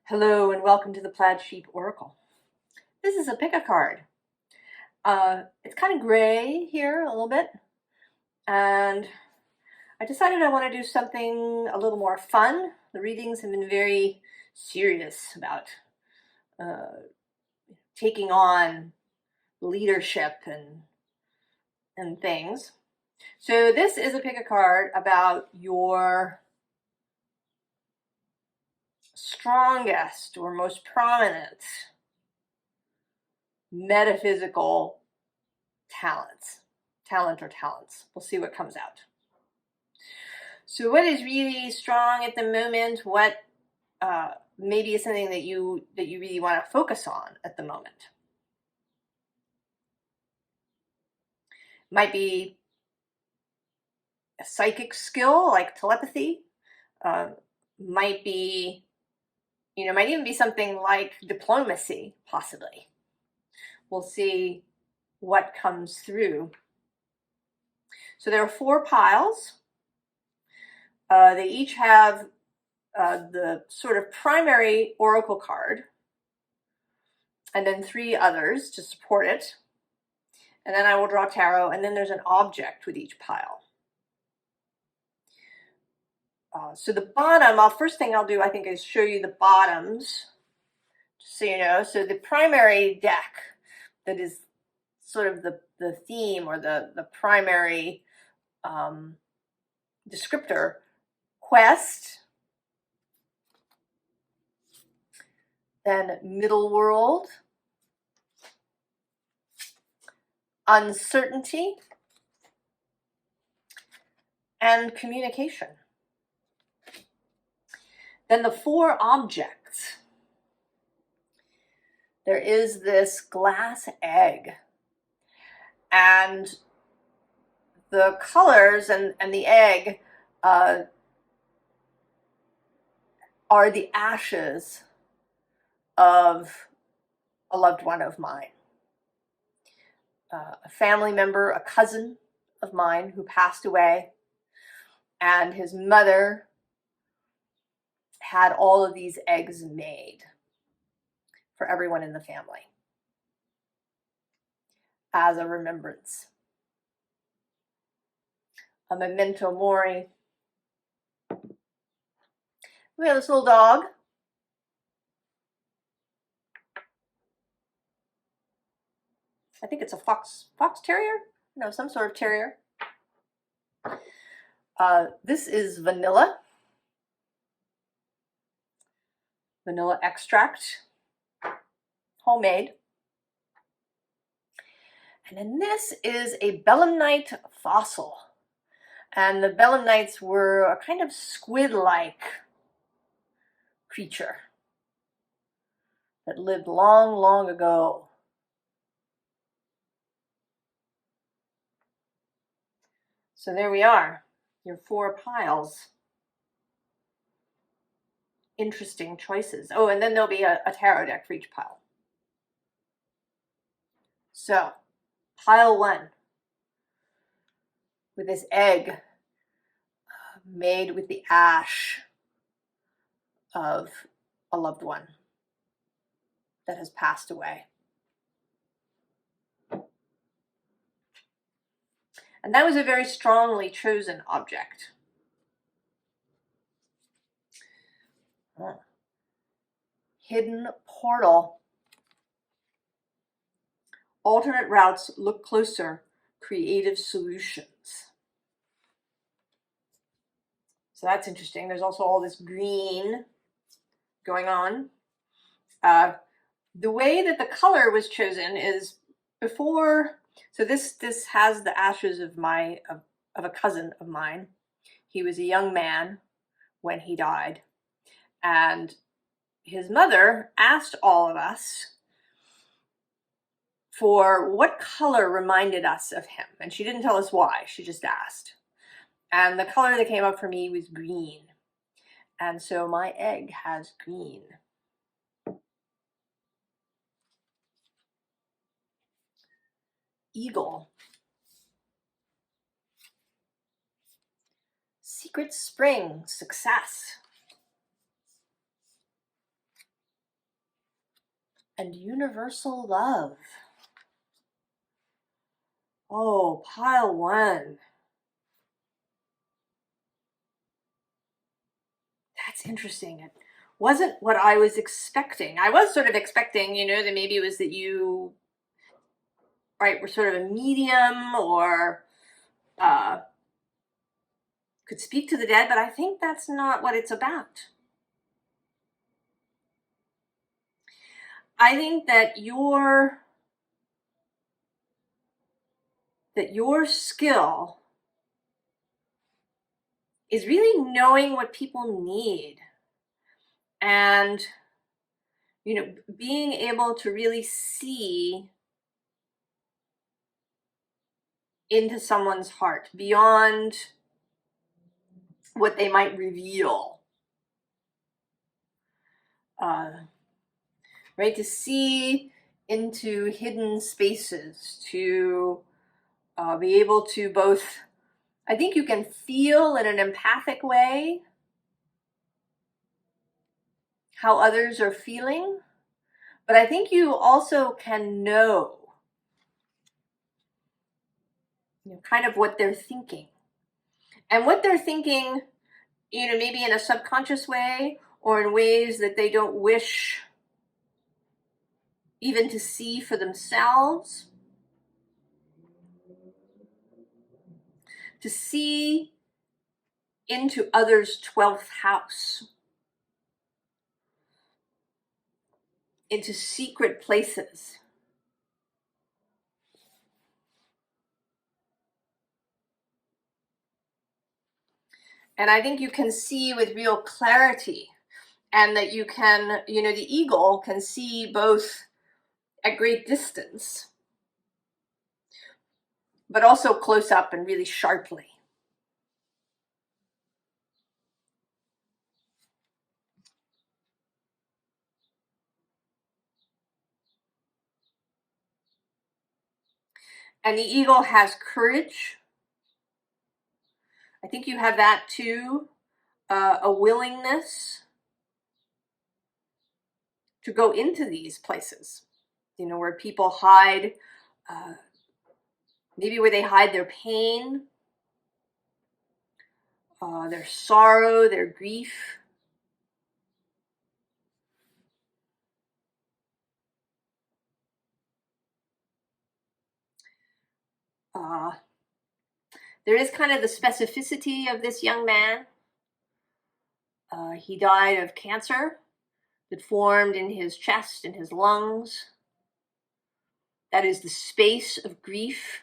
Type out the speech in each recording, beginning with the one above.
Hello and welcome to the Plaid Sheep Oracle. This is a pick a card. It's kind of gray here a little bit, and I decided I want to do something a little more fun. The readings have been very serious about taking on leadership and things. So this is a pick a card about your strongest or most prominent metaphysical talent or talents. We'll see what comes out. So what is really strong at the moment? What maybe is something that you really want to focus on at the moment? Might be a psychic skill like telepathy. Might be, might even be something like diplomacy, possibly. We'll see what comes through. So there are 4 piles. They each have the sort of primary oracle card, and then 3 others to support it. And then I will draw tarot, and then there's an object with each pile. So the bottom, first thing I'll do, I think, is show you the bottoms, just so you know. So the primary deck, that is sort of the theme or the primary descriptor: quest, then middle world, uncertainty, and communication. Then the 4 objects. There is this glass egg, and the colors and the egg are the ashes of a loved one of mine. A family member, a cousin of mine who passed away, and his mother had all of these eggs made for everyone in the family as a remembrance. A memento mori. We have this little dog. I think it's a fox terrier? No, some sort of terrier. This is vanilla extract, homemade. And then this is a belemnite fossil. And the belemnites were a kind of squid-like creature that lived long, long ago. So there we are, your 4 piles. Interesting choices. Oh, and then there'll be a tarot deck for each pile. So, pile 1, with this egg made with the ash of a loved one that has passed away. And that was a very strongly chosen object. Hidden portal. Alternate routes, look closer, creative solutions. So that's interesting. There's also all this green going on. The way that the color was chosen is before. So this has the ashes of a cousin of mine. He was a young man when he died, and his mother asked all of us for what color reminded us of him, and she didn't tell us why. She just asked, and the color that came up for me was green, and so my egg has green. Eagle. Secret spring, success. and universal love. Oh, pile one. That's interesting. It wasn't what I was expecting. I was sort of expecting, that maybe it was that you, right, were sort of a medium or could speak to the dead, but I think that's not what it's about. I think that your skill is really knowing what people need and being able to really see into someone's heart beyond what they might reveal. Right, to see into hidden spaces, to be able to both, I think you can feel in an empathic way how others are feeling, but I think you also can know, kind of what they're thinking. And what they're thinking, maybe in a subconscious way or in ways that they don't wish even to see for themselves. To see into others' 12th house, into secret places. And I think you can see with real clarity, and that you can, the eagle can see both at great distance, but also close up and really sharply. And the eagle has courage. I think you have that too, a willingness to go into these places, where people hide, maybe where they hide their pain, their sorrow, their grief. There is kind of the specificity of this young man. He died of cancer that formed in his chest and his lungs. That is the space of grief.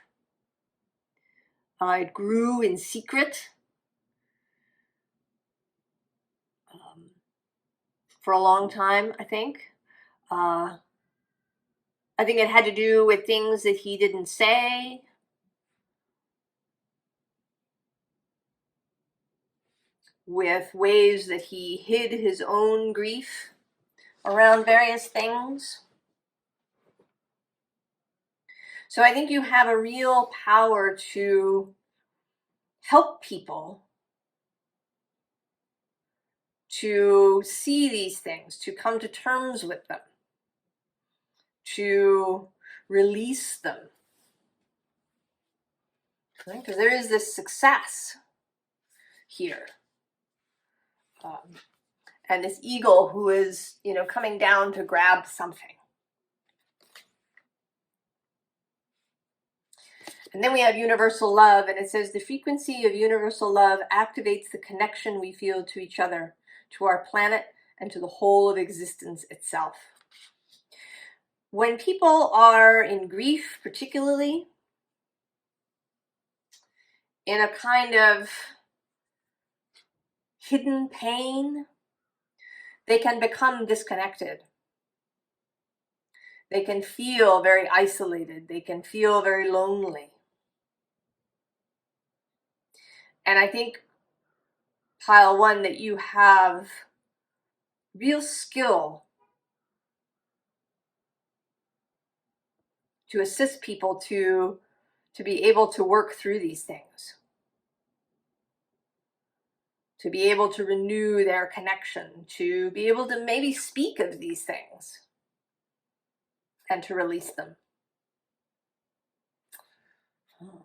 It grew in secret for a long time, I think. I think it had to do with things that he didn't say, with ways that he hid his own grief around various things. So I think you have a real power to help people to see these things, to come to terms with them, to release them. Right? Because there is this success here. And this eagle who is, coming down to grab something. And then we have universal love, and it says the frequency of universal love activates the connection we feel to each other, to our planet, and to the whole of existence itself. When people are in grief, particularly, in a kind of hidden pain, they can become disconnected. They can feel very isolated. They can feel very lonely. And I think, pile one, that you have real skill to assist people to be able to work through these things, to be able to renew their connection, to be able to maybe speak of these things. and to release them.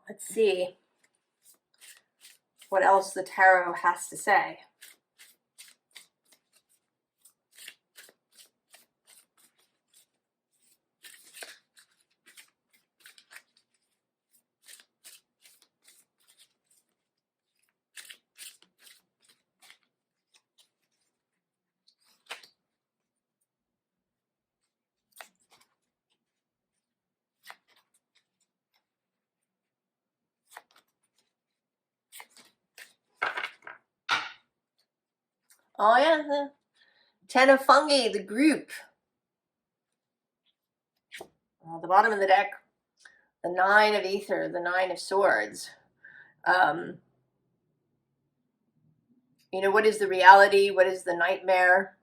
Let's see what else the tarot has to say. Oh yeah, the Ten of Fungi, the group. The bottom of the deck, the Nine of Ether, the Nine of Swords. You know, what is the reality? What is the nightmare?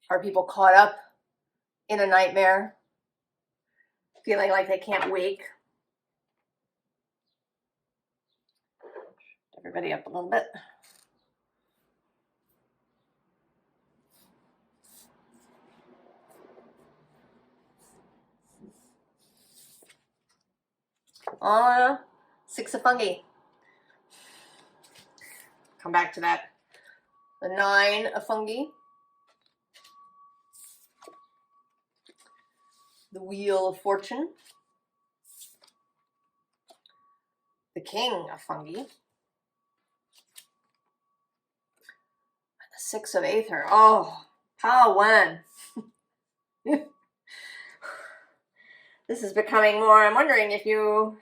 Are people caught up in a nightmare, feeling like they can't wake? Everybody up a little bit. Six of Fungi. Come back to that. The Nine of Fungi. The Wheel of Fortune. The King of Fungi. And the Six of Aether. Oh, how when? This is becoming more. I'm wondering if do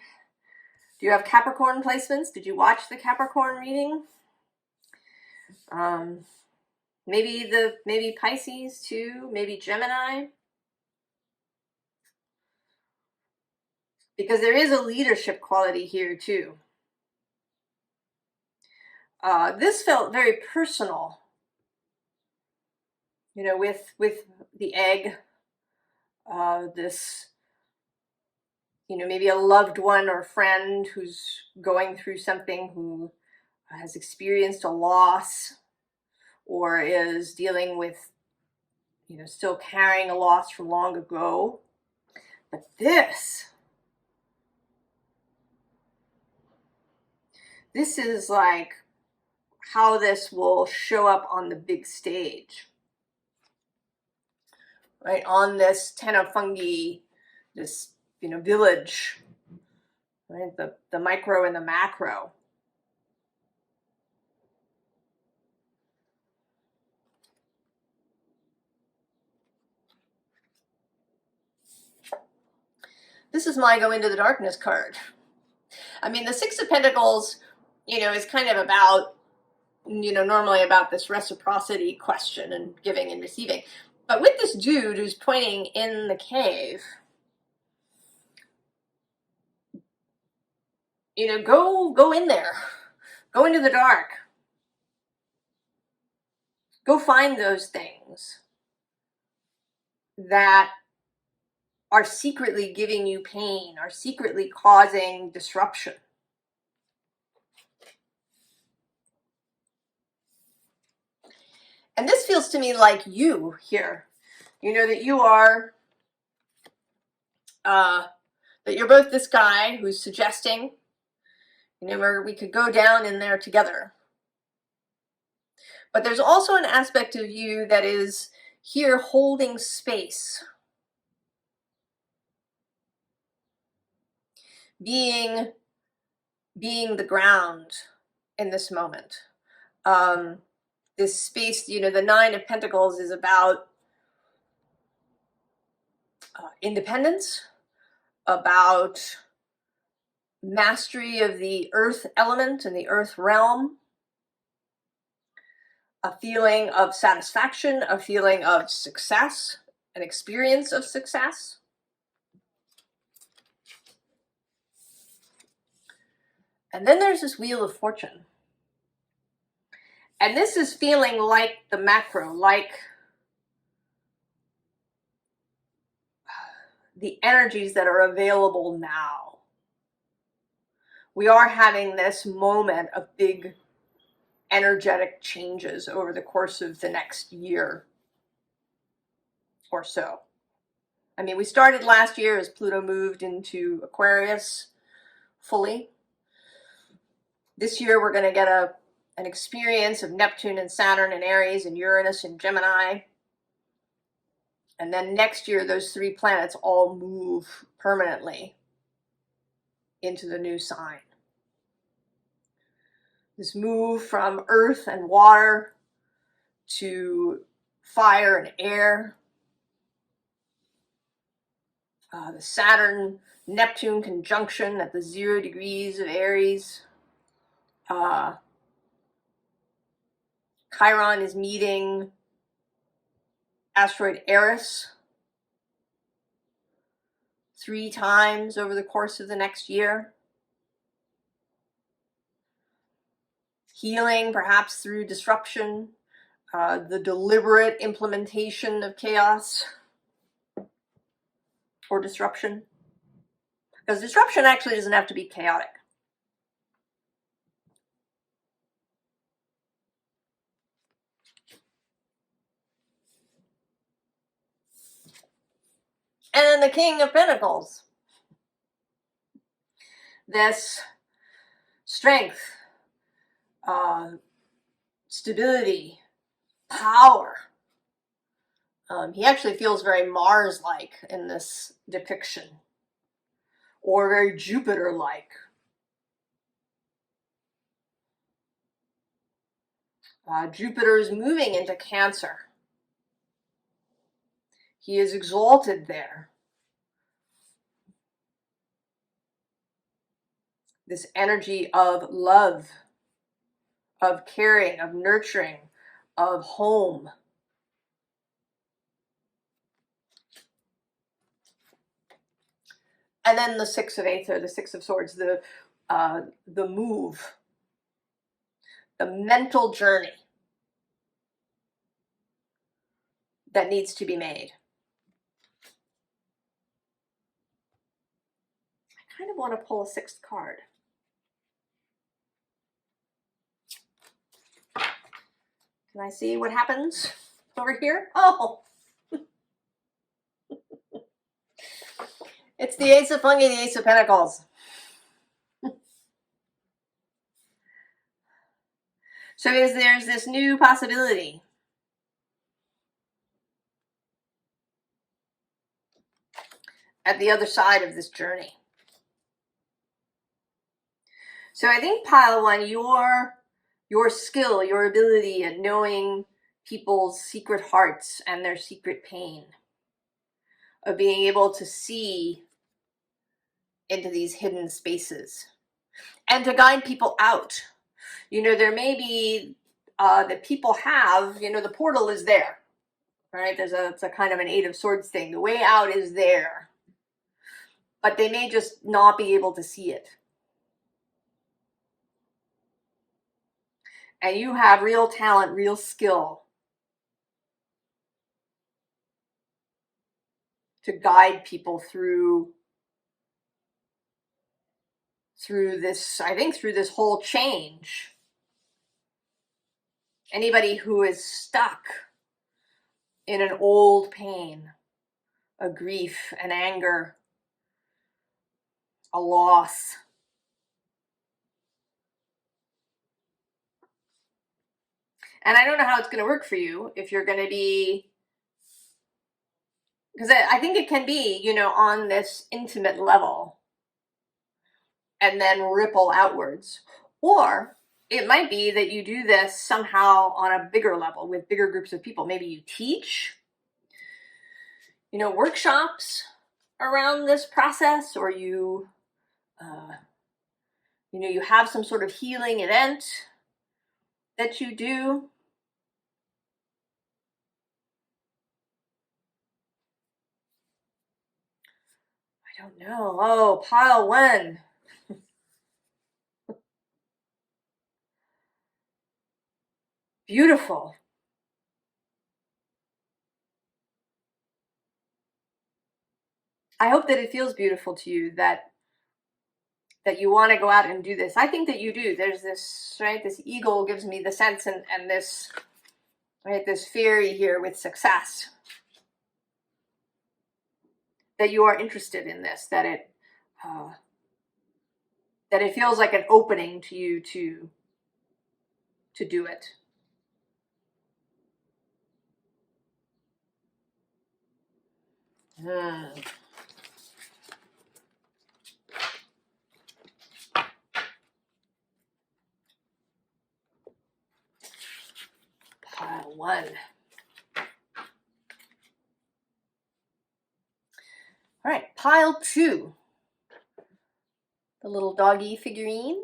you have Capricorn placements? Did you watch the Capricorn reading? Maybe Pisces too, maybe Gemini. Because there is a leadership quality here too. This felt very personal, you know, with the egg. This, you know, maybe a loved one or friend who's going through something, who has experienced a loss or is dealing with, you know, still carrying a loss from long ago. But this is like how this will show up on the big stage, right? On this Ten of Fungi, this, you know, village, right? The micro and the macro. This is my Go Into the Darkness card. I mean, the Six of Pentacles, you know, is kind of about, you know, normally about this reciprocity question and giving and receiving. But with this dude who's pointing in the cave, you know, go in there. Go into the dark. Go find those things that are secretly giving you pain, are secretly causing disruption. And this feels to me like you here. You know, that you are, that you're both this guy who's suggesting, you know, we could go down in there together. But there's also an aspect of you that is here holding space. Being the ground in this moment. This space, you know, the Nine of Pentacles is about independence, about mastery of the earth element and the earth realm, a feeling of satisfaction, a feeling of success, an experience of success. And then there's this Wheel of Fortune. And this is feeling like the macro, like the energies that are available now. We are having this moment of big energetic changes over the course of the next year. or so. I mean, we started last year as Pluto moved into Aquarius fully. This year we're going to get an experience of Neptune and Saturn and Aries and Uranus and Gemini. And then next year, those 3 planets all move permanently into the new sign. This move from earth and water to fire and air. The Saturn-Neptune conjunction at the 0 degrees of Aries. Chiron is meeting asteroid Eris 3 times over the course of the next year. Healing, perhaps through disruption, the deliberate implementation of chaos or disruption. Because disruption actually doesn't have to be chaotic. And then the King of Pentacles. This strength, stability, power. He actually feels very Mars-like in this depiction, or very Jupiter-like. Jupiter is moving into Cancer. He is exalted there. This energy of love, of caring, of nurturing, of home. And then the 6 of Aether, the 6 of Swords, the move, the mental journey that needs to be made. I kind of want to pull a 6th card. Can I see what happens over here? Oh! It's the Ace of Fungi, the Ace of Pentacles. So there's this new possibility. At the other side of this journey. So I think pile 1, your skill, your ability at knowing people's secret hearts and their secret pain, of being able to see into these hidden spaces and to guide people out. You know, there may be that people have, you know, the portal is there, right? It's a kind of an 8 of Swords thing. The way out is there, but they may just not be able to see it. And you have real talent, real skill to guide people through this, I think, through this whole change. Anybody who is stuck in an old pain, a grief, an anger, a loss. And I don't know how it's going to work for you if you're going to be, because I think it can be, you know, on this intimate level and then ripple outwards. Or it might be that you do this somehow on a bigger level with bigger groups of people. Maybe you teach, you know, workshops around this process, or you know, you have some sort of healing event that you do. I don't know. Oh, pile 1. Beautiful. I hope that it feels beautiful to you, that you want to go out and do this. I think that you do. There's this, right? This eagle gives me the sense, and this, right? This fairy here with success. that you are interested in this, that it feels like an opening to you to do it. Pile 1. All right, pile 2. The little doggy figurine.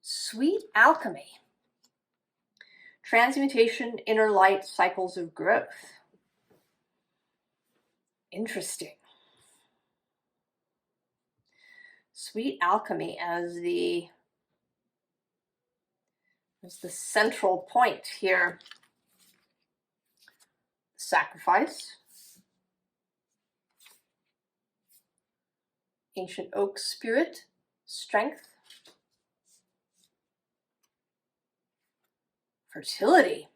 Sweet alchemy. Transmutation, inner light, cycles of growth. Interesting. Sweet alchemy as the central point here. Sacrifice. Ancient oak spirit. Strength. Fertility,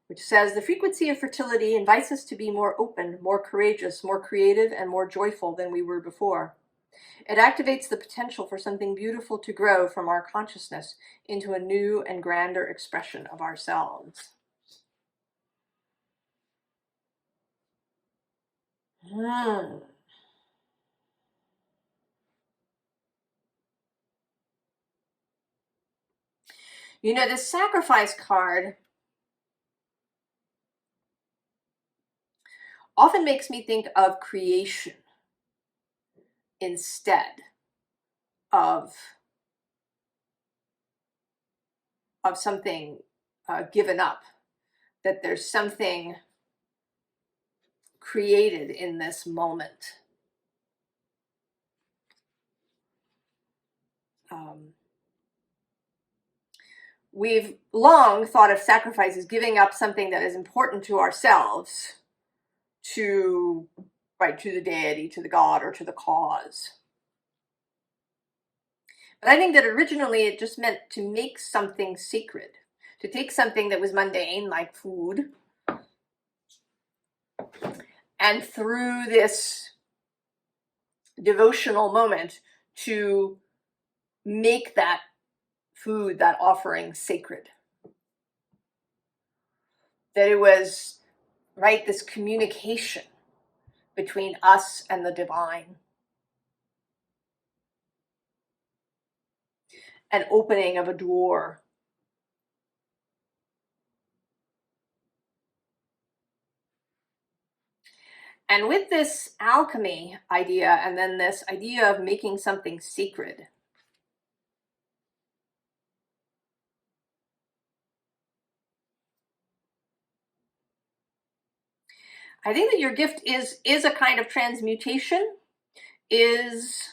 which says the frequency of fertility invites us to be more open, more courageous, more creative, and more joyful than we were before. It activates the potential for something beautiful to grow from our consciousness into a new and grander expression of ourselves. You know, the sacrifice card often makes me think of creation instead of something given up, that there's something created in this moment. We've long thought of sacrifice as giving up something that is important to ourselves to the deity, to the god, or to the cause. But I think that originally it just meant to make something sacred, to take something that was mundane, like food, and through this devotional moment to make that food, that offering, sacred. That it was, this communication between us and the divine. An opening of a door. And with this alchemy idea, and then this idea of making something sacred, I think that your gift is a kind of transmutation, is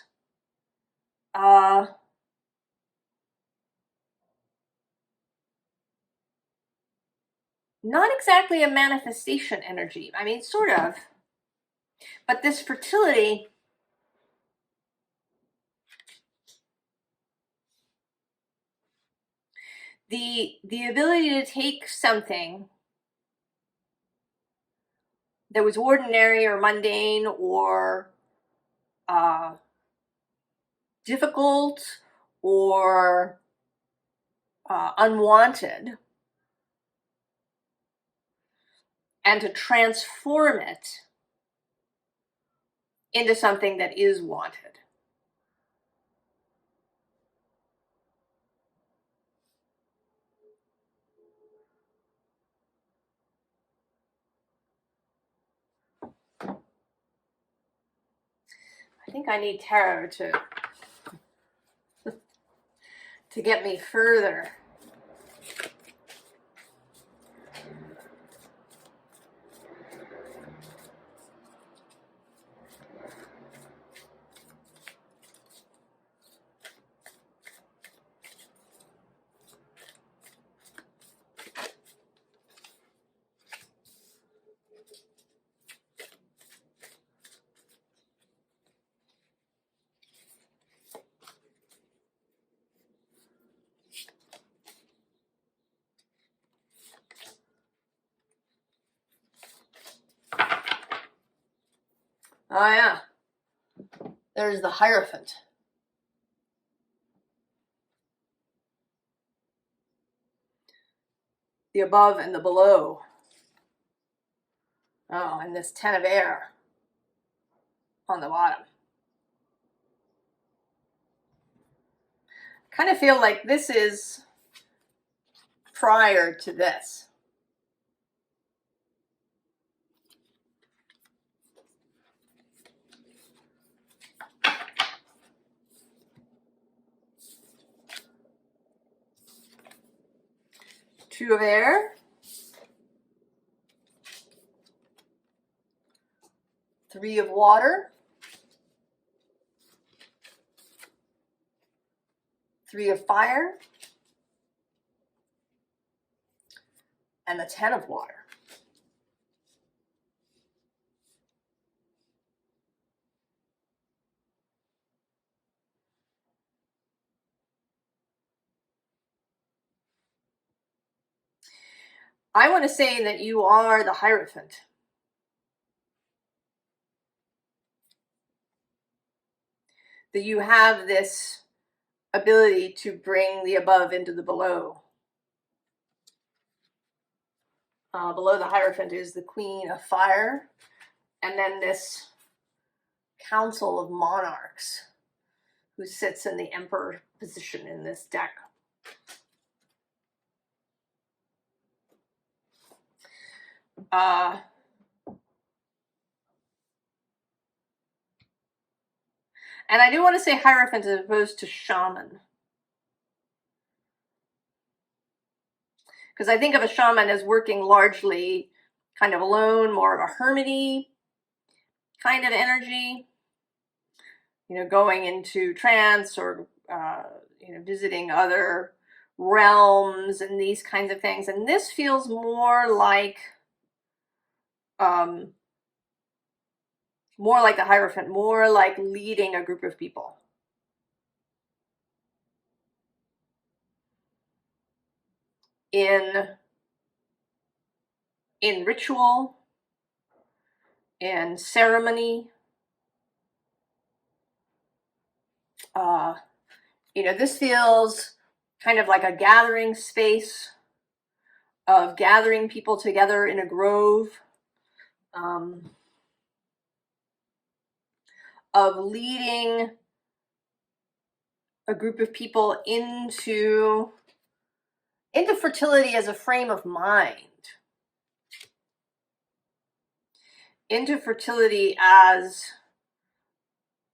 not exactly a manifestation energy. I mean, sort of. But this fertility, the ability to take something that was ordinary or mundane or difficult or unwanted, and to transform it into something that is wanted. I think I need tarot to get me further. Oh yeah, there's the Hierophant. The above and the below. Oh, and this 10 of air on the bottom. Kind of feel like this is prior to this. Two of air. Three of water. Three of fire. And the 10 of water. I want to say that you are the Hierophant. That you have this ability to bring the above into the below. Below the Hierophant is the Queen of Fire, and then this Council of Monarchs, who sits in the Emperor position in this deck. And I do want to say Hierophant as opposed to Shaman. Because I think of a shaman as working largely kind of alone, more of a hermity kind of energy. You know, going into trance or, you know, visiting other realms and these kinds of things. And this feels more like the Hierophant, more like leading a group of people. In ritual, in ceremony. You know, this feels kind of like a gathering space of gathering people together in a grove, of leading a group of people into fertility as a frame of mind, into fertility as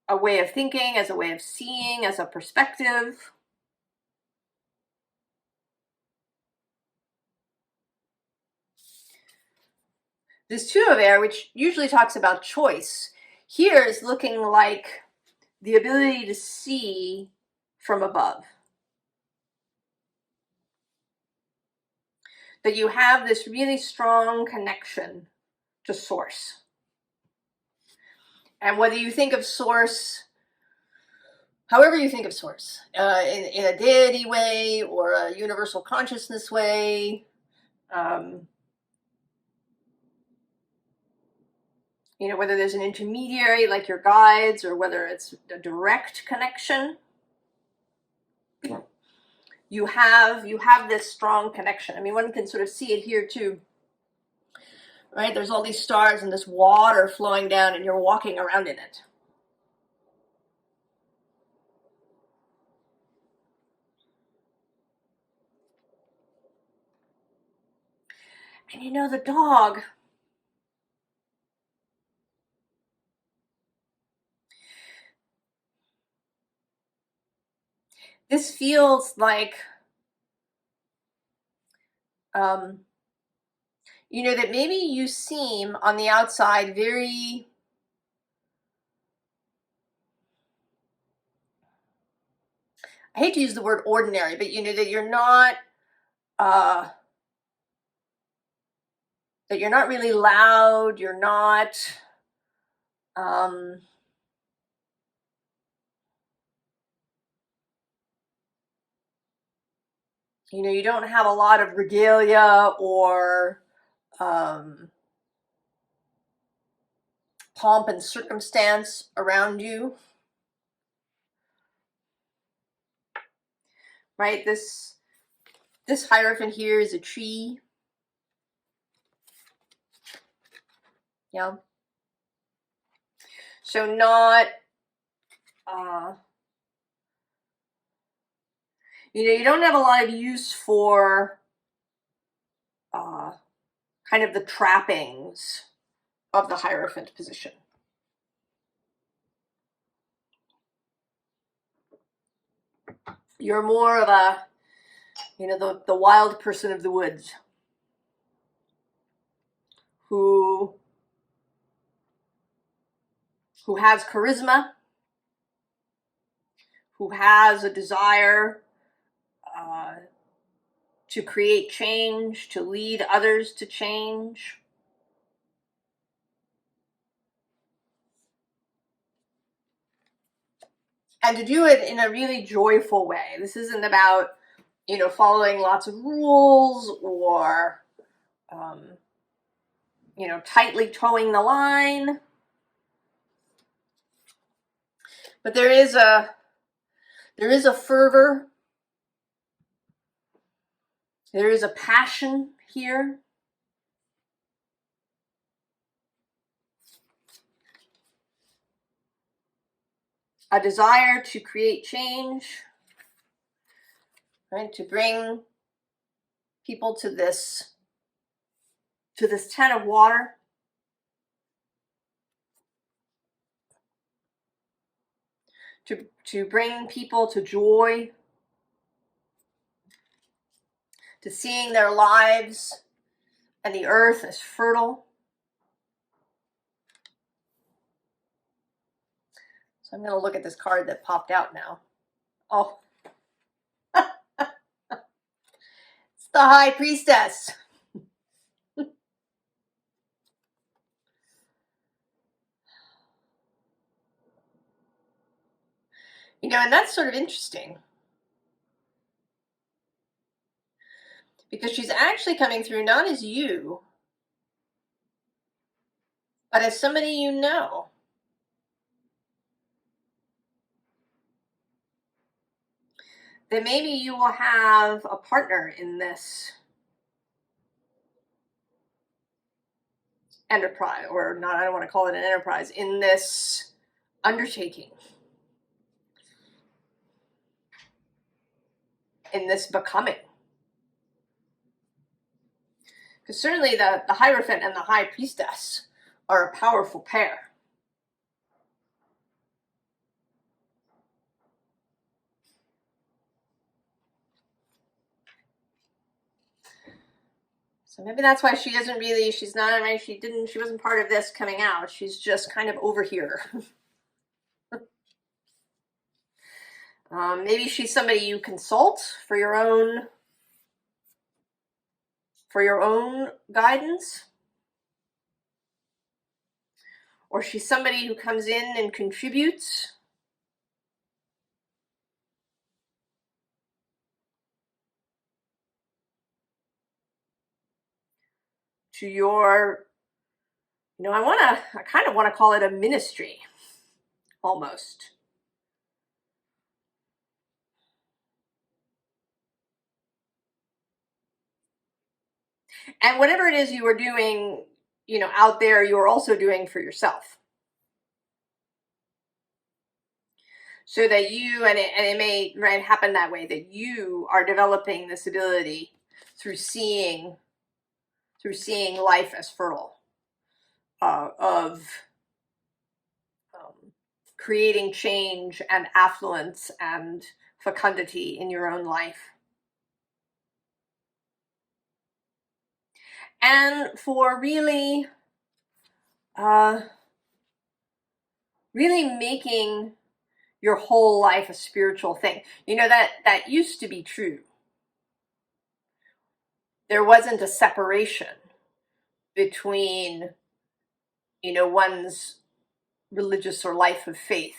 a way of thinking, as a way of seeing, as a perspective. This Two of Air, which usually talks about choice, here is looking like the ability to see from above. That you have this really strong connection to source. And whether you think of source, however you think of source, in a deity way or a universal consciousness way, you know, whether there's an intermediary like your guides or whether it's a direct connection, you have this strong connection. I mean, one can sort of see it here too, right? There's all these stars and this water flowing down and you're walking around in it. And you know, the dog, this feels like, you know, that maybe you seem on the outside very, I hate to use the word ordinary, but you know, that you're not, really loud, you're not, you know, you don't have a lot of regalia or pomp and circumstance around you. Right? This Hierophant here is a tree. Yeah. So not, you don't have a lot of use for kind of the trappings of the Hierophant position. You're more of a, the wild person of the woods who has charisma, who has a desire to create change, to lead others to change. And to do it in a really joyful way. This isn't about, following lots of rules or, tightly towing the line. But there is a fervor. There is a passion here. A desire to create change, right? To bring people to this 10 of water. To bring people to joy, to seeing their lives and the earth as fertile. So I'm going to look at this card that popped out now. Oh, it's the High Priestess. And that's sort of interesting. Because she's actually coming through not as you, but as somebody you know. That maybe you will have a partner in this enterprise, or not, I don't want to call it an enterprise, in this undertaking, in this becoming. Because certainly the Hierophant and the High Priestess are a powerful pair. So maybe that's why she isn't really, she wasn't part of this coming out. She's just kind of over here. Maybe she's somebody you consult for your own guidance. Or she's somebody who comes in and contributes. To your, I kind of want to call it a ministry, almost. And whatever it is you are doing, out there, you're also doing for yourself. So that you, and it may happen that way, that you are developing this ability through seeing life as fertile, of creating change and affluence and fecundity in your own life. And for really making your whole life a spiritual thing. That used to be true. There wasn't a separation between, one's religious or life of faith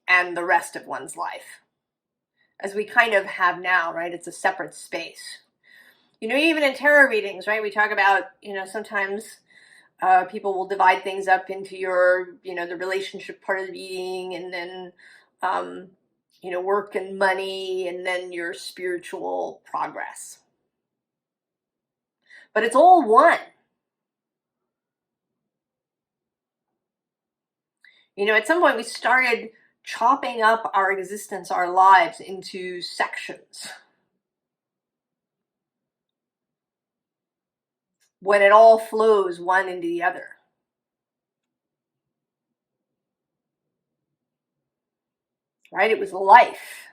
and the rest of one's life, as we kind of have now, right? It's a separate space. Even in tarot readings, right? We talk about, sometimes People will divide things up into your, the relationship part of the being, and then, work and money, and then your spiritual progress. But it's all one. At some point we started chopping up our existence, our lives, into sections, when it all flows one into the other. Right? It was life.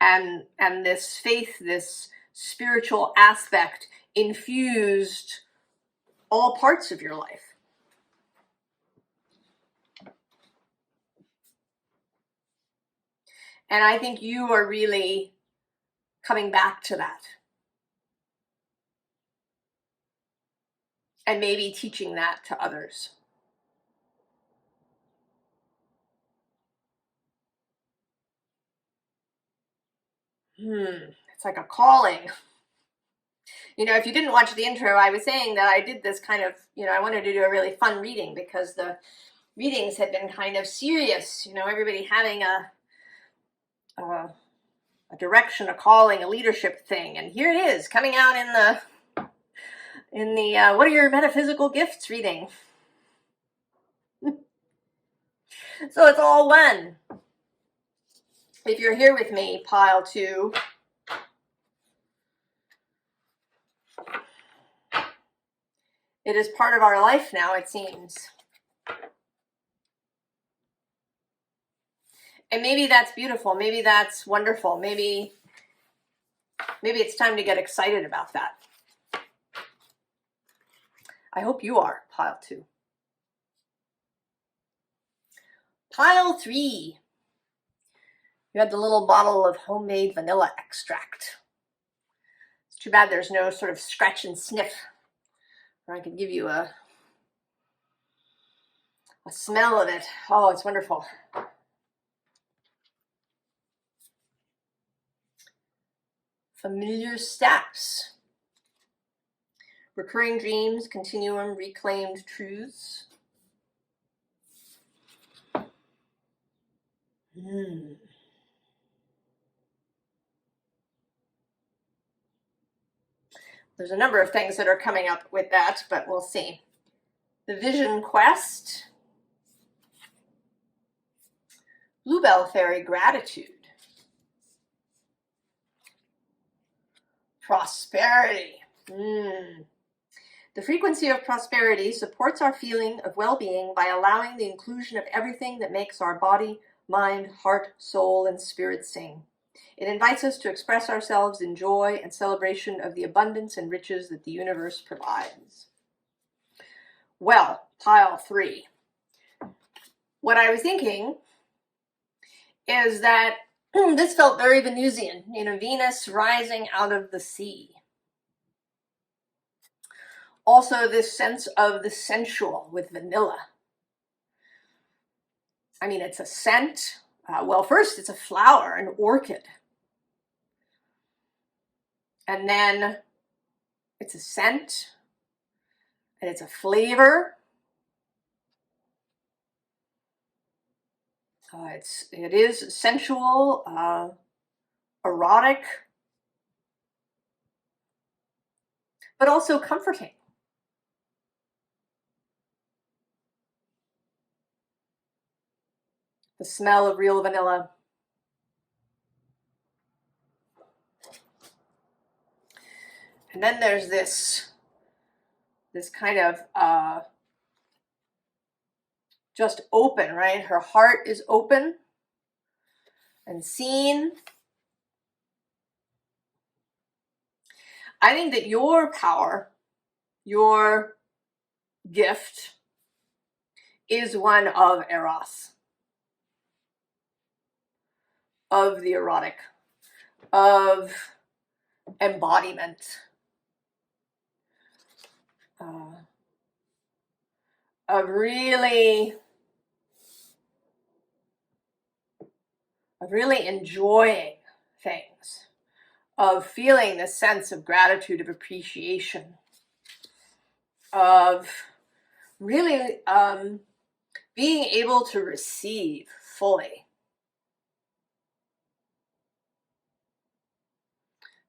And this faith, this spiritual aspect, infused all parts of your life. And I think you are really coming back to that. And maybe teaching that to others. It's like a calling. If you didn't watch the intro, I was saying that I did this kind of, I wanted to do a really fun reading, because the readings had been kind of serious, everybody having a direction, a calling, a leadership thing. And here it is, coming out in the what are your metaphysical gifts reading. So it's all one. If you're here with me, pile 2, it is part of our life now, it seems. And maybe that's beautiful. Maybe that's wonderful. Maybe it's time to get excited about that. I hope you are, pile 2. Pile 3. You had the little bottle of homemade vanilla extract. It's too bad there's no sort of scratch and sniff, or I could give you a smell of it. Oh, it's wonderful. Familiar steps. Recurring dreams, continuum, reclaimed truths. There's a number of things that are coming up with that, but we'll see. The Vision Quest. Bluebell Fairy Gratitude. Prosperity. The frequency of prosperity supports our feeling of well-being by allowing the inclusion of everything that makes our body, mind, heart, soul, and spirit sing. It invites us to express ourselves in joy and celebration of the abundance and riches that the universe provides. Well, pile 3. What I was thinking is that this felt very Venusian, Venus rising out of the sea. Also, this sense of the sensual with vanilla. I mean, it's a scent. Well, first it's a flower, an orchid. And then it's a scent, and it's a flavor. It is sensual, erotic, but also comforting. The smell of real vanilla. And then there's this kind of just open, right? Her heart is open and seen. I think that your power, your gift, is one of Eros, of the erotic, of embodiment, of really enjoying things, of feeling the sense of gratitude, of appreciation. of really being able to receive fully.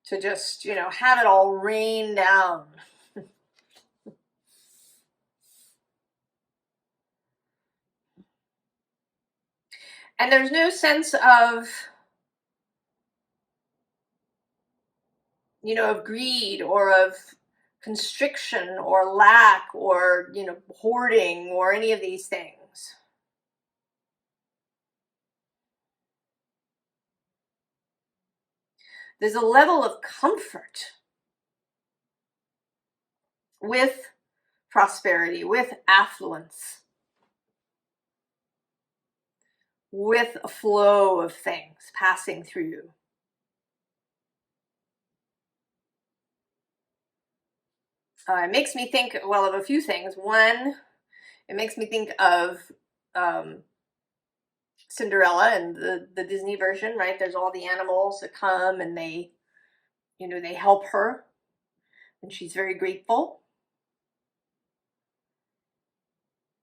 To just, you know, have it all rain down. And there's no sense of, you know, of greed or of constriction or lack or, you know, hoarding or any of these things. There's a level of comfort with prosperity, with affluence, with a flow of things passing through you. It makes me think, well, of a few things. One, it makes me think of Cinderella and the Disney version, right? There's all the animals that come and they, you know, they help her, and she's very grateful.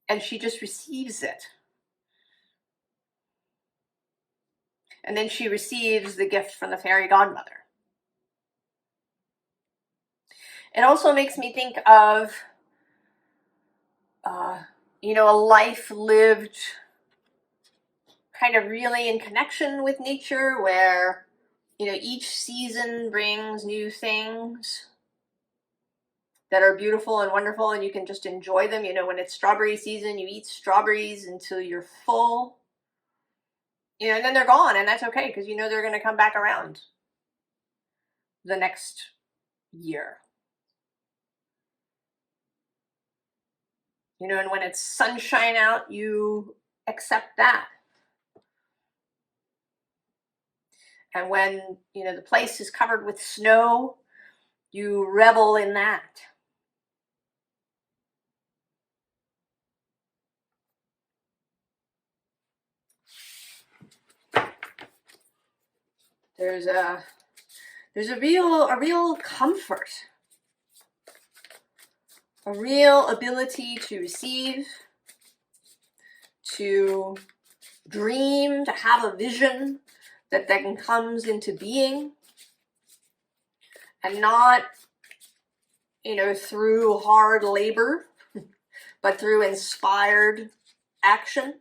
And she just receives it. And then she receives the gift from the fairy godmother. It also makes me think of, you know, a life lived kind of really in connection with nature, where, you know, each season brings new things that are beautiful and wonderful, and you can just enjoy them. You know, when it's strawberry season, you eat strawberries until you're full. You know, and then they're gone, and that's okay, because you know they're going to come back around the next year. You know, and when it's sunshine out, you accept that. And when, you know, the place is covered with snow, you revel in that. There's a real comfort, a real ability to receive, to dream, to have a vision that then comes into being, and not, you know, through hard labor, but through inspired action.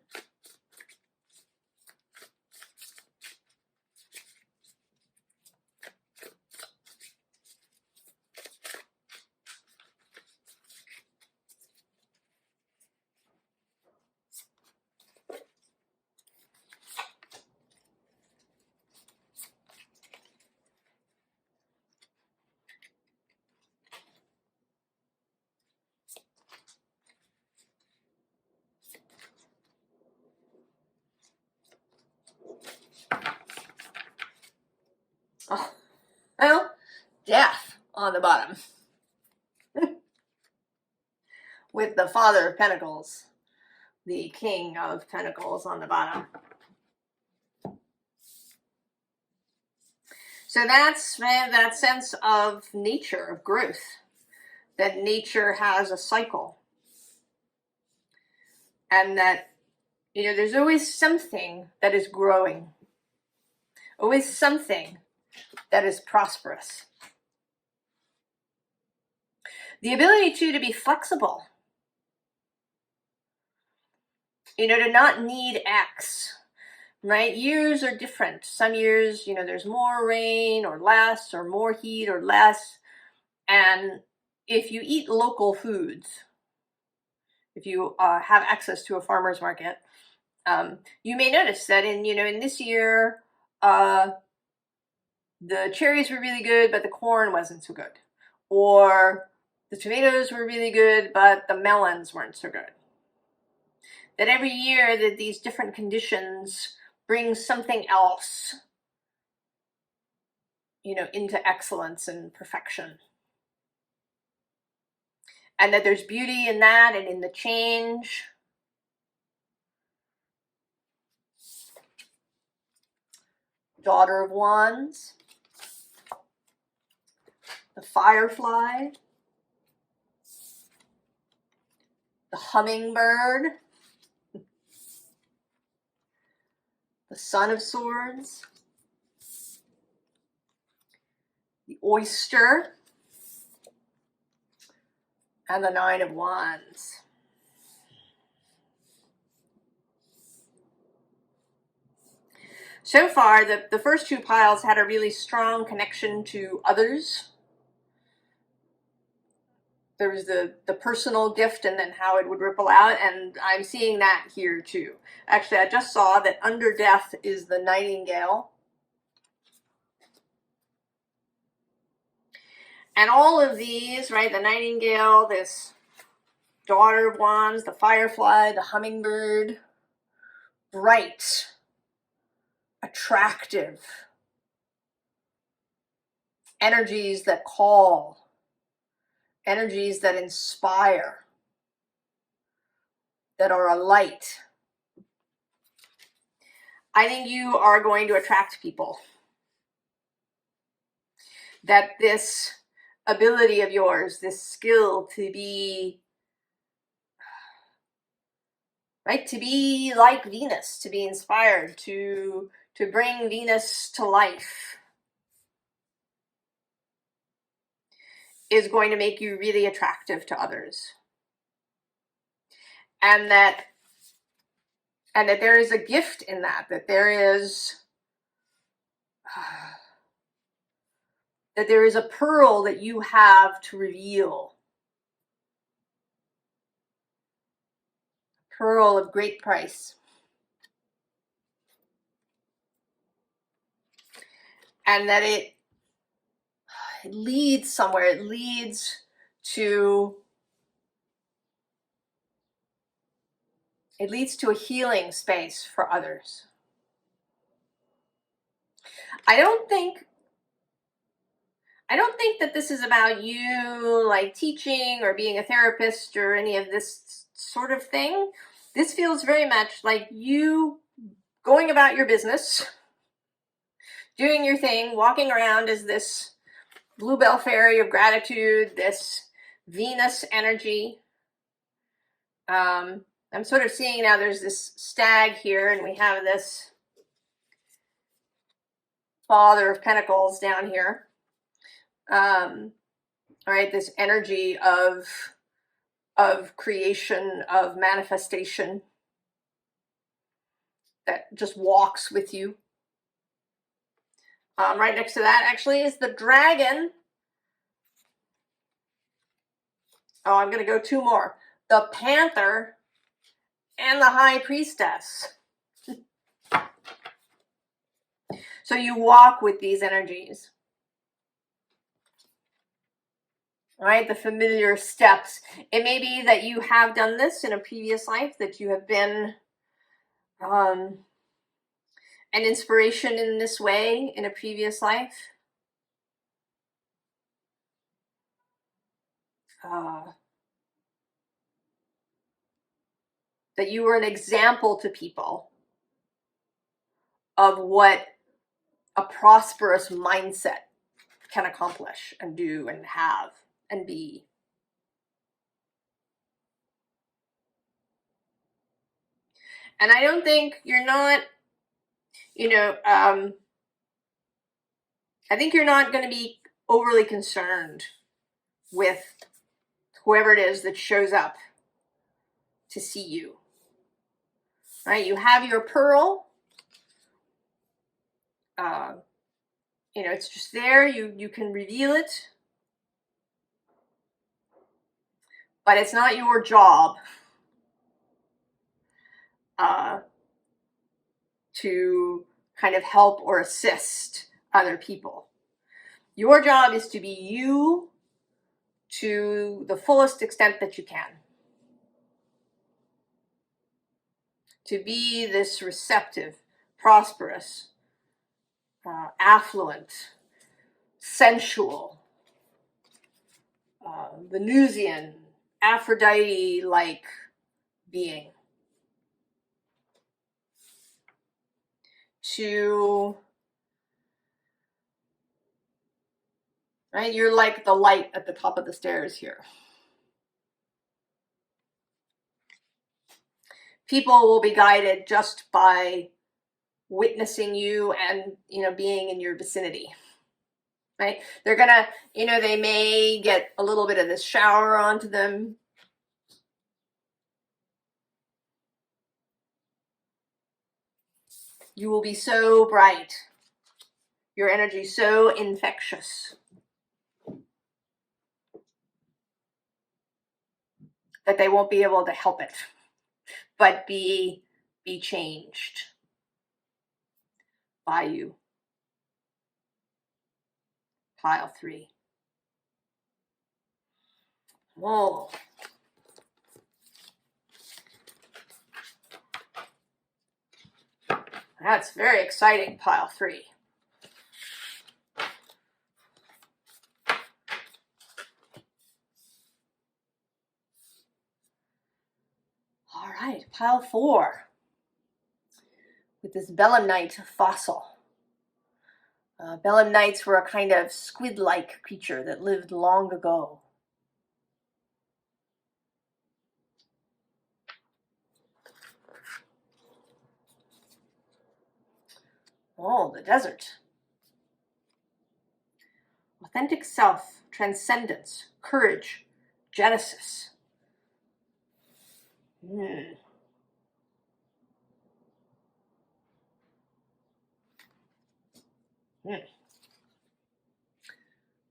Oh, well, death on the bottom. With the Father of Pentacles, the King of Pentacles on the bottom. So that's that sense of nature, of growth, that nature has a cycle. And that, you know, there's always something that is growing, always something that is prosperous. The ability to be flexible, you know, to not need X, right? Years are different. Some years, you know, there's more rain or less, or more heat or less. And if you eat local foods, if you have access to a farmer's market, you may notice that in this year, the cherries were really good, but the corn wasn't so good. Or the tomatoes were really good, but the melons weren't so good. That every year that these different conditions bring something else, you know, into excellence and perfection. And that there's beauty in that and in the change. Daughter of Wands. The Firefly. the hummingbird, the Son of Swords, the oyster, and the Nine of Wands. So far, the first two piles had a really strong connection to others. There was the personal gift and then how it would ripple out, and I'm seeing that here too. Actually, I just saw that under death is the nightingale. And all of these, right, the nightingale, this daughter of wands, the firefly, the hummingbird, bright, attractive, energies that call, energies that inspire, that are a light. I think you are going to attract people. That this ability of yours, this skill to be, right, to be like Venus, to be inspired, to bring Venus to life, is going to make you really attractive to others. And that there is a gift in that there is a pearl that you have to reveal. Pearl of great price. And that it leads somewhere. It leads to a healing space for others. I don't think that this is about you like teaching or being a therapist or any of this sort of thing. This feels very much like you going about your business, doing your thing, walking around as this bluebell fairy of gratitude, this Venus energy. I'm sort of seeing now there's this stag here, and we have this Father of Pentacles down here. All right, this energy of creation, of manifestation that just walks with you. Right next to that actually is the dragon. Oh, I'm going to go two more. The panther and the high priestess. So you walk with these energies. All right, the familiar steps. It may be that you have done this in a previous life, that you have been an inspiration in this way in a previous life. That you were an example to people of what a prosperous mindset can accomplish and do and have and be. And I don't think you're not, I think you're not going to be overly concerned with whoever it is that shows up to see you. Right? You have your pearl. It's just there. You can reveal it. But it's not your job to kind of help or assist other people. Your job is to be you to the fullest extent that you can. To be this receptive, prosperous, affluent, sensual, Venusian, Aphrodite-like being. Right? You're like the light at the top of the stairs here. people will be guided just by witnessing you and, you know, being in your vicinity, right? They're gonna, you know, they may get a little bit of this shower onto them. You will be so bright, your energy so infectious, that they won't be able to help it, but be changed by you. Pile 3. Whoa. That's very exciting, pile 3. All right, pile 4. With this belemnite fossil. Belemnites were a kind of squid-like creature that lived long ago. Oh, the desert. Authentic self, transcendence, courage, genesis.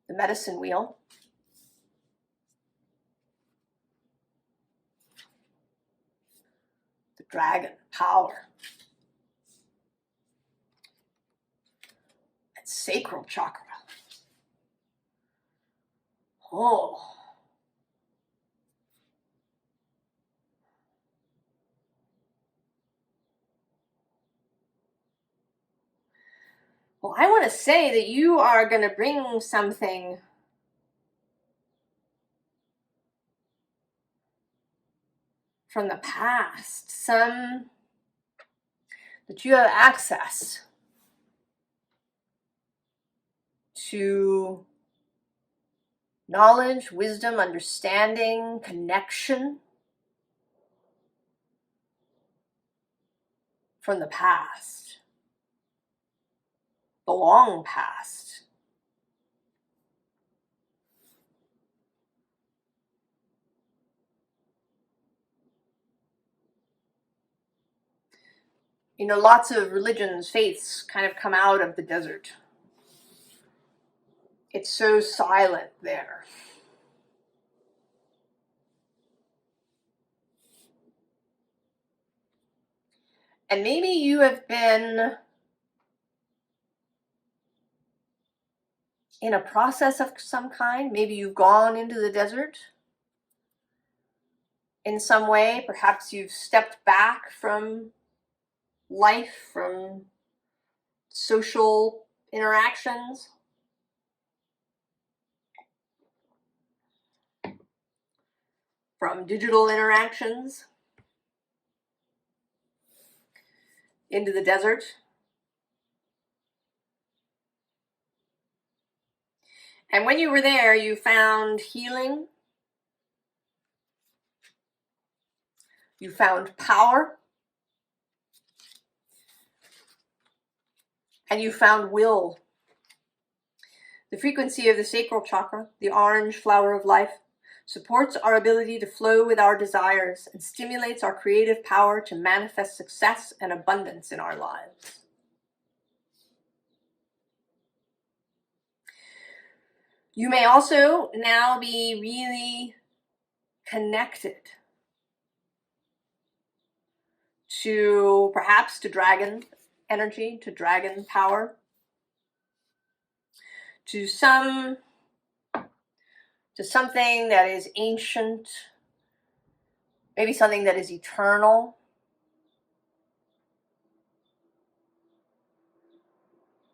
The medicine wheel. The dragon, power. And sacral chakra. Oh. Well, I want to say that you are going to bring something from the past, some that you have access to knowledge, wisdom, understanding, connection from the past, the long past. You know, lots of religions, faiths kind of come out of the desert. It's so silent there. And maybe you have been in a process of some kind. Maybe you've gone into the desert in some way. Perhaps you've stepped back from life, from social interactions. From digital interactions into the desert. And when you were there, you found healing. You found power. And you found will. The frequency of the sacral chakra, the orange flower of life, supports our ability to flow with our desires and stimulates our creative power to manifest success and abundance in our lives. You may also now be really connected to perhaps to dragon energy, to dragon power, to something that is ancient, maybe something that is eternal.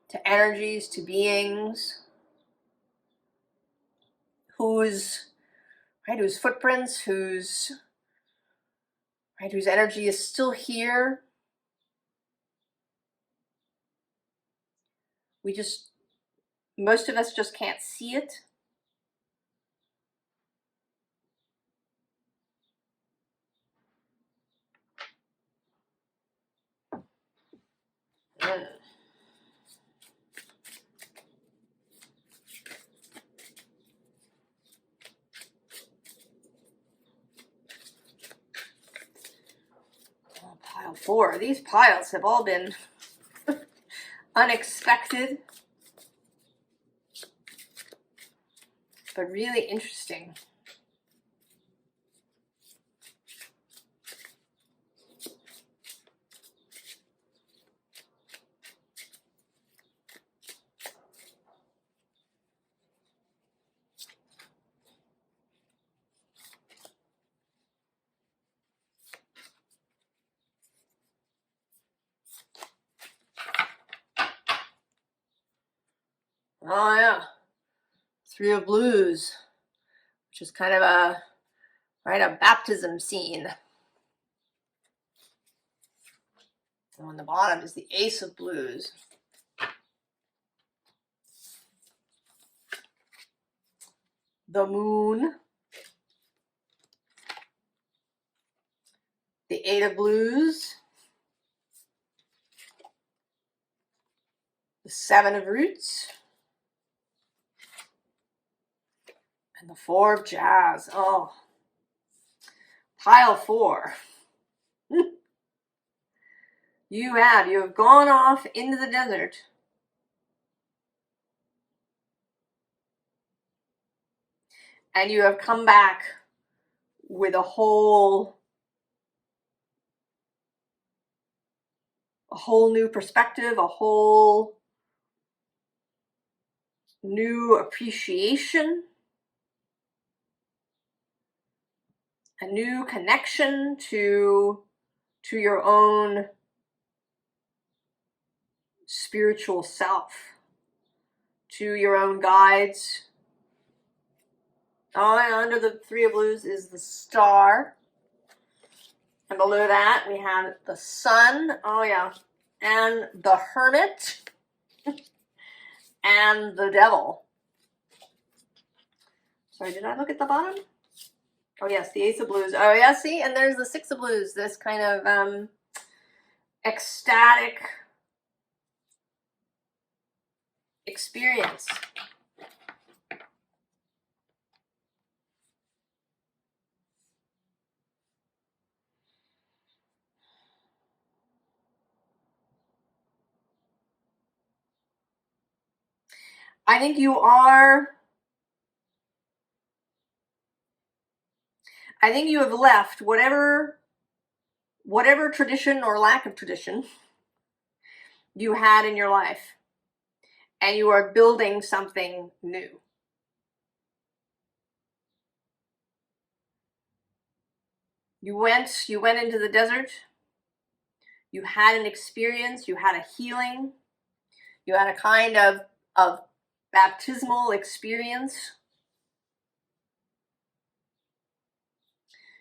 To energies, to beings whose footprints, whose energy is still here. Most of us just can't see it. Pile 4. These piles have all been unexpected, but really interesting. Oh yeah, 3 of blues, which is kind of a baptism scene. And on the bottom is the Ace of blues. The moon. The 8 of blues. The 7 of roots. And the 4 of jazz. Oh, pile 4. You have gone off into the desert. And you have come back with a whole new perspective, a whole new appreciation, a new connection to your own spiritual self, to your own guides. Oh, and under the 3 of blues is the star. And below that we have the sun. Oh yeah. And the hermit. And the devil. Sorry, did I look at the bottom? Oh yes, the Ace of blues. Oh yeah, see? And there's the 6 of blues. This kind of ecstatic experience. I think you have left whatever tradition or lack of tradition you had in your life, and you are building something new. You went into the desert. You had an experience. You had a healing. You had a kind of baptismal experience.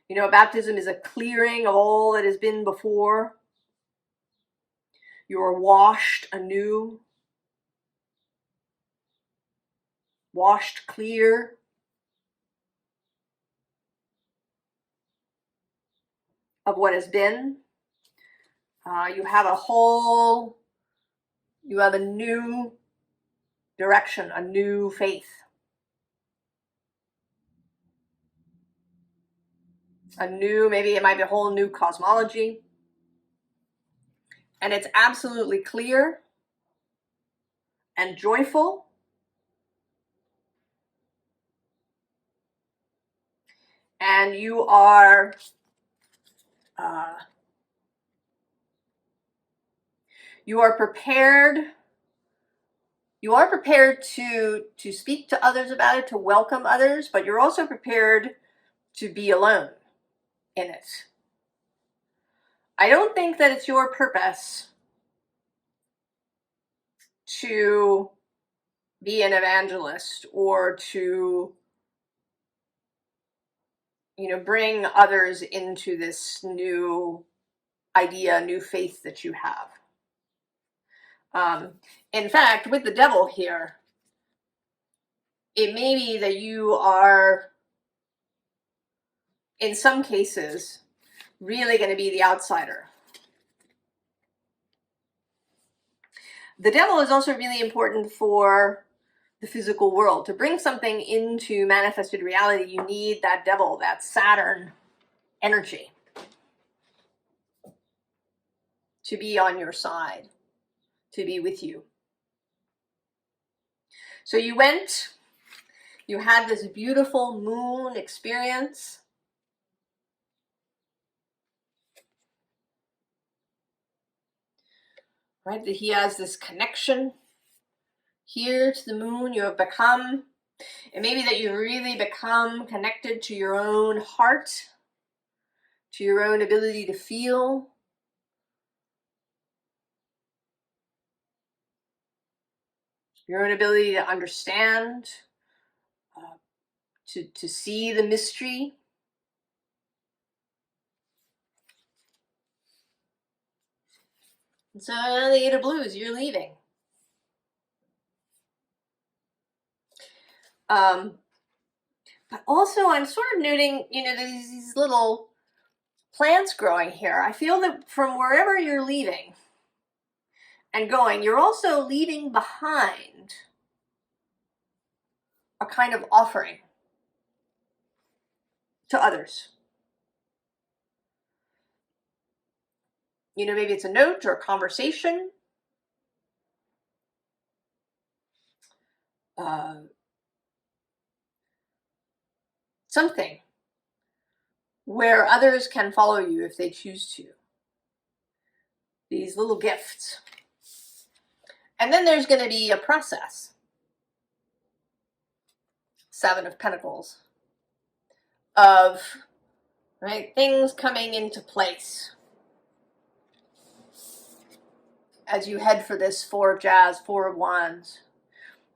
You know, baptism is a clearing of all that has been before. You are washed anew, washed clear. Of what has been. You have a new direction, a new faith. Maybe it might be a whole new cosmology. And it's absolutely clear and joyful. And you are prepared. You are prepared to speak to others about it, to welcome others, but you're also prepared to be alone in it. I don't think that it's your purpose to be an evangelist or to, bring others into this new idea, new faith that you have. In fact, with the devil here, it may be that you are, in some cases, really going to be the outsider. The devil is also really important for the physical world. To bring something into manifested reality, you need that devil, that Saturn energy, to be on your side, to be with you. So you went, you had this beautiful moon experience. Right, that he has this connection here to the moon. You have become, and maybe that you've really become connected to your own heart, to your own ability to feel, your own ability to understand, to see the mystery. And so the Eight of Blues, you're leaving. But also I'm sort of noting, you know, these little plants growing here. I feel that from wherever you're leaving and going, you're also leaving behind a kind of offering to others. You know, maybe it's a note or a conversation. Something where others can follow you if they choose to. These little gifts. And then there's going to be a process. Seven of Pentacles. Of, right, things coming into place. As you head for this Four of Jazz, Four of Wands.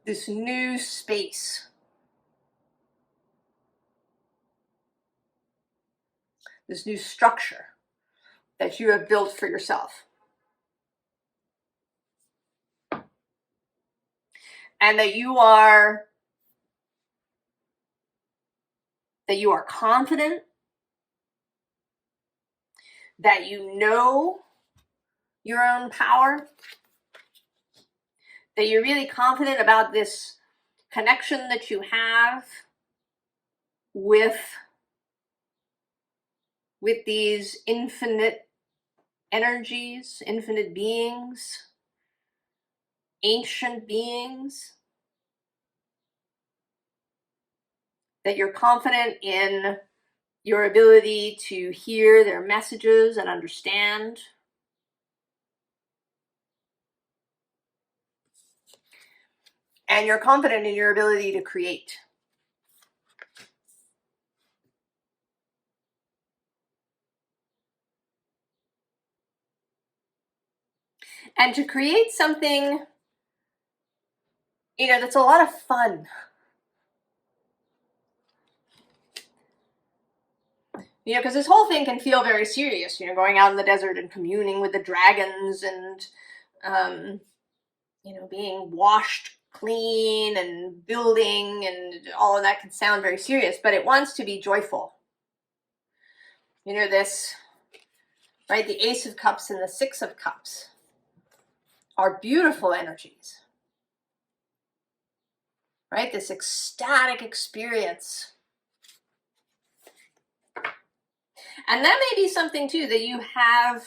This new space. This new structure that you have built for yourself. And that you are confident, that you know your own power, that you're really confident about this connection that you have with these infinite energies, infinite beings, ancient beings, that you're confident in your ability to hear their messages and understand. And you're confident in your ability to create. And to create something, you know, that's a lot of fun. You know, because this whole thing can feel very serious, you know, going out in the desert and communing with the dragons and, you know, being washed clean and building and all of that can sound very serious, but it wants to be joyful. You know, this, right, the Ace of Cups and the Six of Cups are beautiful energies, right? This ecstatic experience. And that may be something too that you have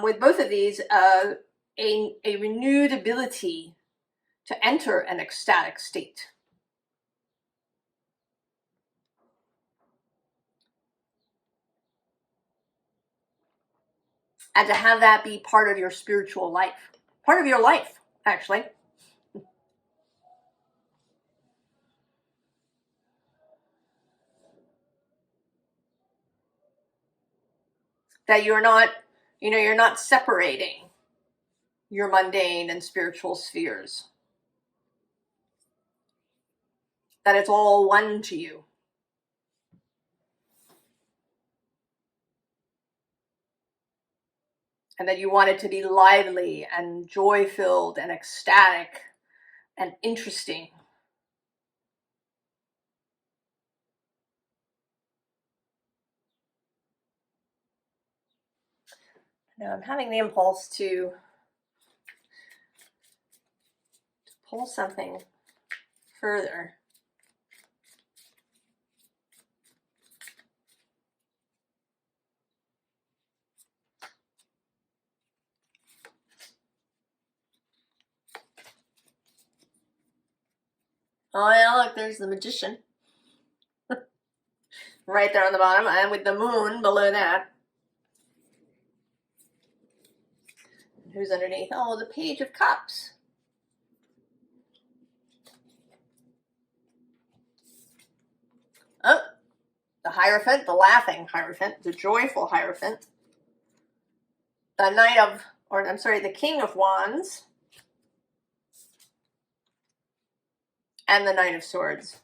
with both of these, a renewed ability to enter an ecstatic state. And to have that be part of your spiritual life. Part of your life, actually. That you're not, you know, you're not separating your mundane and spiritual spheres. That it's all one to you. And that you want it to be lively and joy-filled and ecstatic and interesting. Now I'm having the impulse to pull something further. Oh yeah, look, there's the Magician. Right there on the bottom, and with the moon below that. Who's underneath? Oh, the Page of Cups. Oh, the Hierophant, the laughing Hierophant, the joyful Hierophant. The Knight of, or I'm sorry, the King of Wands. And the Knight of Swords.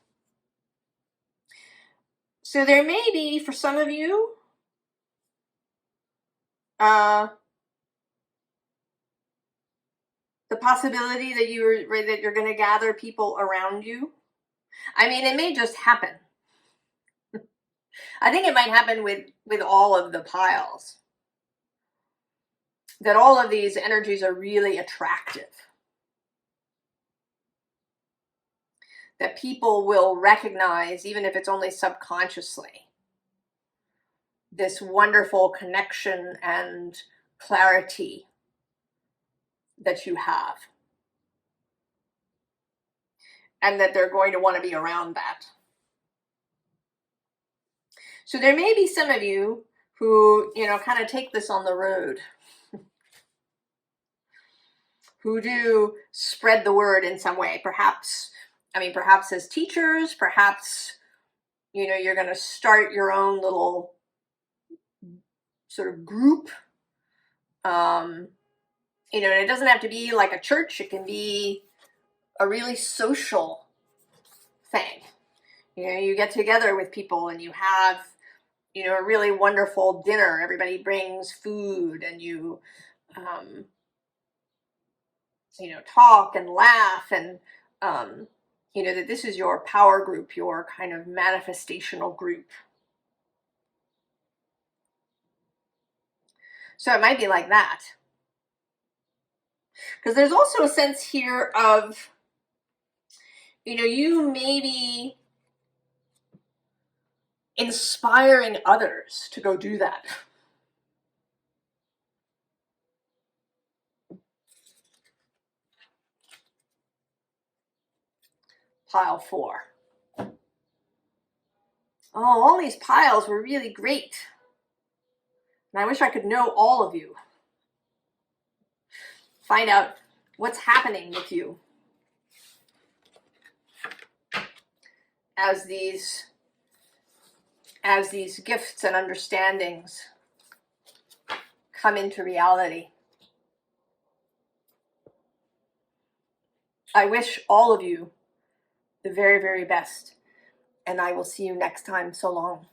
So there may be, for some of you, the possibility that you're going to gather people around you. I mean, it may just happen. I think it might happen with all of the piles. That all of these energies are really attractive. That people will recognize, even if it's only subconsciously, this wonderful connection and clarity that you have. And that they're going to want to be around that. So there may be some of you who, kind of take this on the road. Who do spread the word in some way. Perhaps as teachers, perhaps, you're going to start your own little sort of group. It doesn't have to be like a church. It can be a really social thing. You get together with people and you have, a really wonderful dinner. Everybody brings food and you, talk and laugh and, that this is your power group, your kind of manifestational group. So it might be like that. Because there's also a sense here of, you maybe inspiring others to go do that. Pile 4. Oh, all these piles were really great. And I wish I could know all of you. Find out what's happening with you as these gifts and understandings come into reality. I wish all of you the very, very best, and I will see you next time. So long.